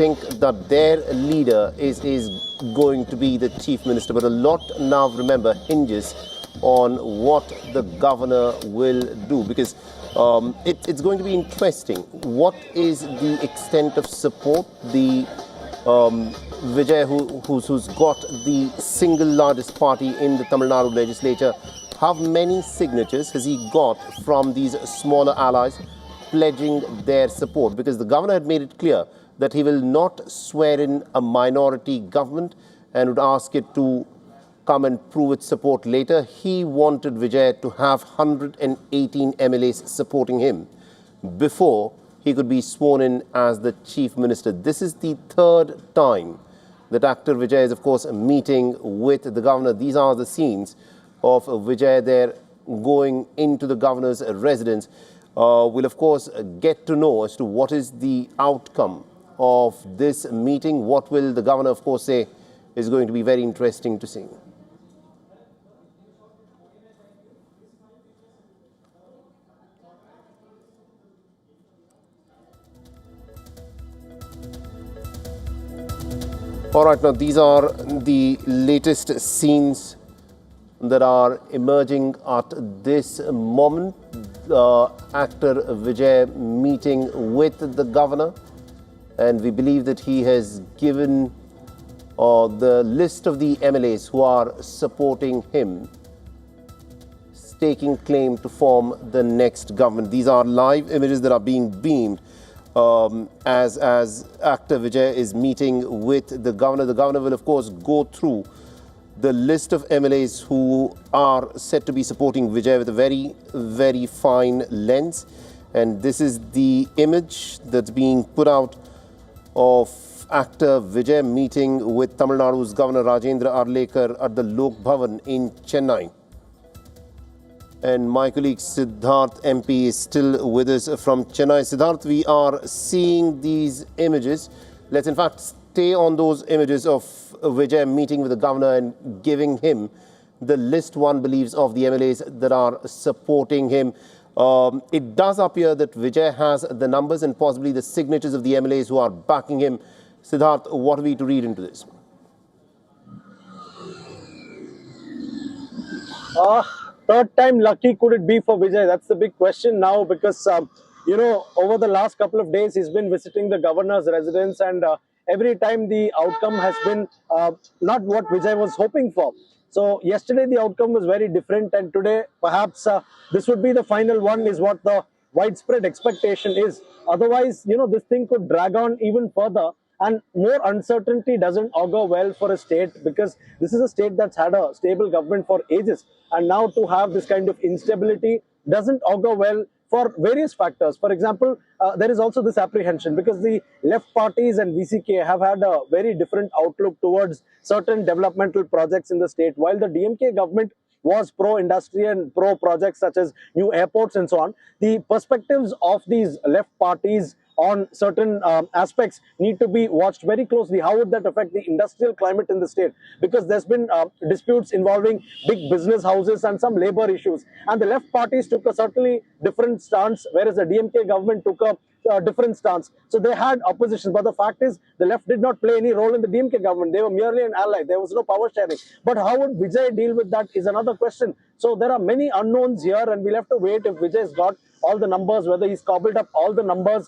think that their leader is going to be the chief minister. But a lot now, remember, hinges on what the governor will do, because it's going to be interesting. What is the extent of support? The Vijay, who's got the single largest party in the Tamil Nadu legislature, how many signatures has he got from these smaller allies pledging their support? Because the governor had made it clear that he will not swear in a minority government and would ask it to come and prove its support later. He wanted Vijay to have 118 MLAs supporting him before he could be sworn in as the chief minister. This is the third time that actor Vijay is, of course, meeting with the governor. These are the scenes of Vijay there going into the governor's residence. We'll, of course, get to know as to what is the outcome of this meeting. What will the governor, of course, say is going to be very interesting to see. All right, now these are the latest scenes that are emerging at this moment. Actor Vijay meeting with the governor, and we believe that he has given the list of the MLAs who are supporting him, staking claim to form the next government. These are live images that are being beamed as actor Vijay is meeting with the governor. The governor will, of course, go through the list of MLAs who are said to be supporting Vijay with a very, very fine lens. And this is the image that's being put out of actor Vijay meeting with Tamil Nadu's Governor Rajendra Arlekar at the Lok Bhavan in Chennai. And my colleague Siddharth MP is still with us from Chennai. Siddharth, we are seeing these images. Let's in fact stay on those images of Vijay meeting with the governor and giving him the list, one believes, of the MLAs that are supporting him. It does appear that Vijay has the numbers and possibly the signatures of the MLAs who are backing him. Siddharth, what are we to read into this? Third time lucky could it be for Vijay? That's the big question now, because over the last couple of days he's been visiting the governor's residence, and every time the outcome has been not what Vijay was hoping for. So yesterday the outcome was very different, and today perhaps this would be the final one, is what the widespread expectation is. Otherwise, this thing could drag on even further, and more uncertainty doesn't augur well for a state, because this is a state that's had a stable government for ages, and now to have this kind of instability doesn't augur well for various factors. For example, there is also this apprehension because the left parties and VCK have had a very different outlook towards certain developmental projects in the state. While the DMK government was pro-industry and pro-projects such as new airports and so on, the perspectives of these left parties on certain aspects need to be watched very closely. How would that affect the industrial climate in the state? Because there's been disputes involving big business houses and some labor issues. And the left parties took a certainly different stance, whereas the DMK government took a different stance. So they had opposition. But the fact is, the left did not play any role in the DMK government. They were merely an ally. There was no power sharing. But how would Vijay deal with that is another question. So there are many unknowns here, and we'll have to wait if Vijay's got all the numbers, whether he's cobbled up all the numbers.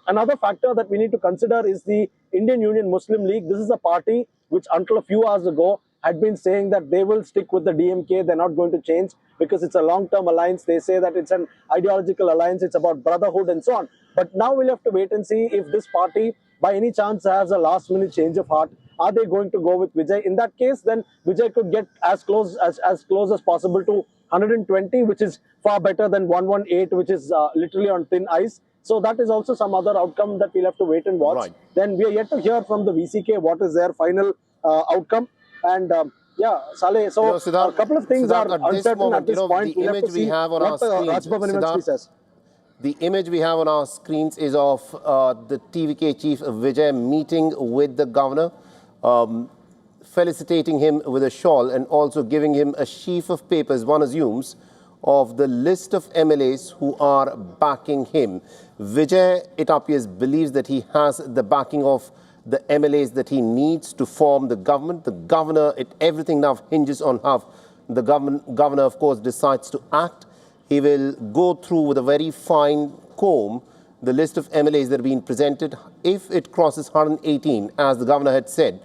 Another factor that we need to consider is the Indian Union Muslim League. This is a party which until a few hours ago had been saying that they will stick with the DMK. They're not going to change because it's a long-term alliance. They say that it's an ideological alliance. It's about brotherhood and so on. But now we'll have to wait and see if this party by any chance has a last-minute change of heart. Are they going to go with Vijay? In that case, then Vijay could get as close as possible to 120, which is far better than 118, which is literally on thin ice. So that is also some other outcome that we'll have to wait and watch. Right. Then we are yet to hear from the VCK what is their final outcome. And yeah, Saleh, so Siddharth, a couple of things are uncertain at this point. The image we have on our screens, the image we have on our screens is of the TVK chief Vijay meeting with the governor, felicitating him with a shawl and also giving him a sheaf of papers, one assumes, of the list of MLAs who are backing him. Vijay, it appears, believes that he has the backing of the MLAs that he needs to form the government. The governor, everything now hinges on how the governor, of course, decides to act. He will go through with a very fine comb the list of MLAs that have been presented. If it crosses 118, as the governor had said,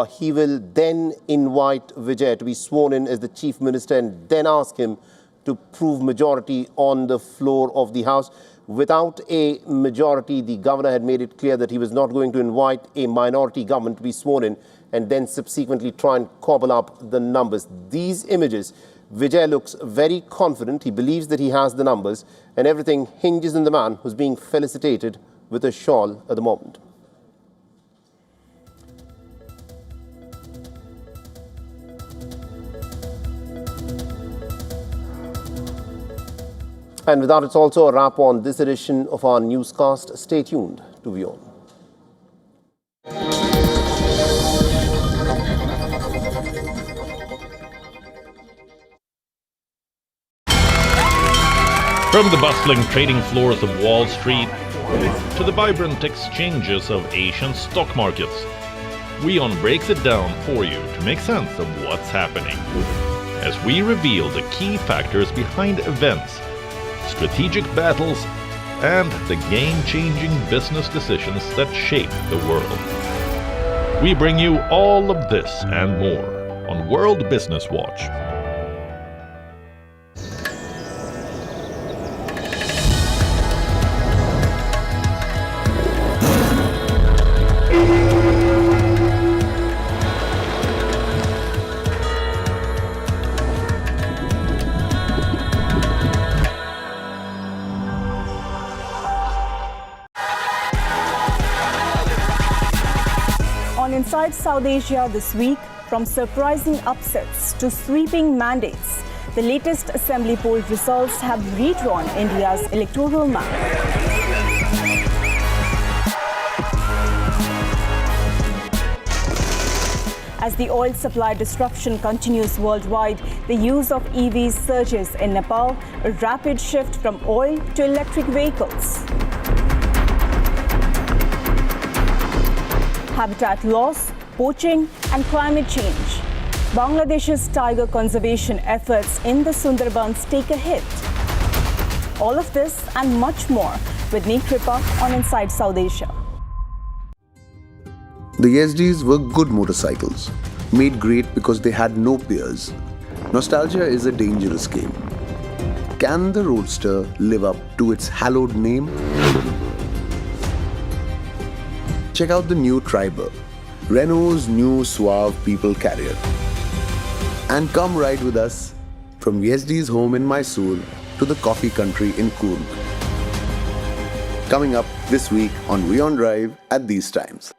he will then invite Vijay to be sworn in as the chief minister and then ask him to prove majority on the floor of the House. Without a majority, the governor had made it clear that he was not going to invite a minority government to be sworn in and then subsequently try and cobble up the numbers. These images, Vijay looks very confident. He believes that he has the numbers, and everything hinges on the man who's being felicitated with a shawl at the moment. And with that, it's also a wrap on this edition of our newscast. Stay tuned to WION. From the bustling trading floors of Wall Street to the vibrant exchanges of Asian stock markets, WION breaks it down for you to make sense of what's happening, as we reveal the key factors behind events, strategic battles, and the game-changing business decisions that shape the world. We bring you all of this and more on World Business Watch. Inside South Asia this week, from surprising upsets to sweeping mandates, the latest assembly poll results have redrawn India's electoral map. As the oil supply disruption continues worldwide, the use of EVs surges in Nepal, a rapid shift from oil to electric vehicles. Habitat loss, poaching, and climate change. Bangladesh's tiger conservation efforts in the Sundarbans take a hit. All of this and much more with Neet Kripa on Inside South Asia. The SDs were good motorcycles, made great because they had no peers. Nostalgia is a dangerous game. Can the Roadster live up to its hallowed name? Check out the new Triber, Renault's new suave people carrier. And come ride with us from YesD's home in Mysore to the coffee country in Coorg. Coming up this week on WION Drive at these times.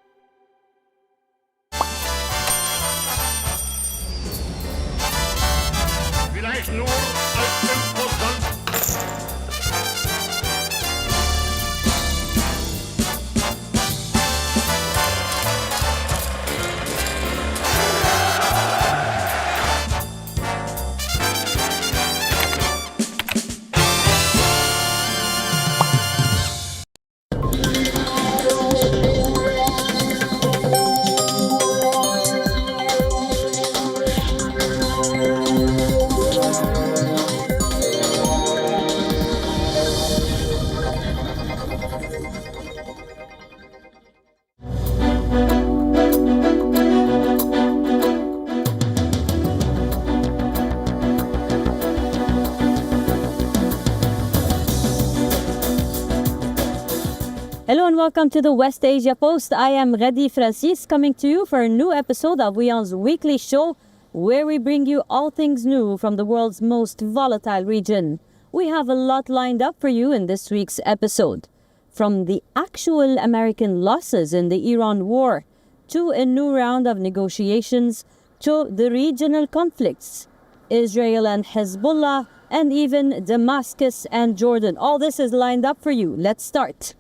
Hello and welcome to the West Asia Post. I am Reddy Francis, coming to you for a new episode of WION's weekly show where we bring you all things new from the world's most volatile region. We have a lot lined up for you in this week's episode. From the actual American losses in the Iran war to a new round of negotiations to the regional conflicts, Israel and Hezbollah, and even Damascus and Jordan. All this is lined up for you. Let's start.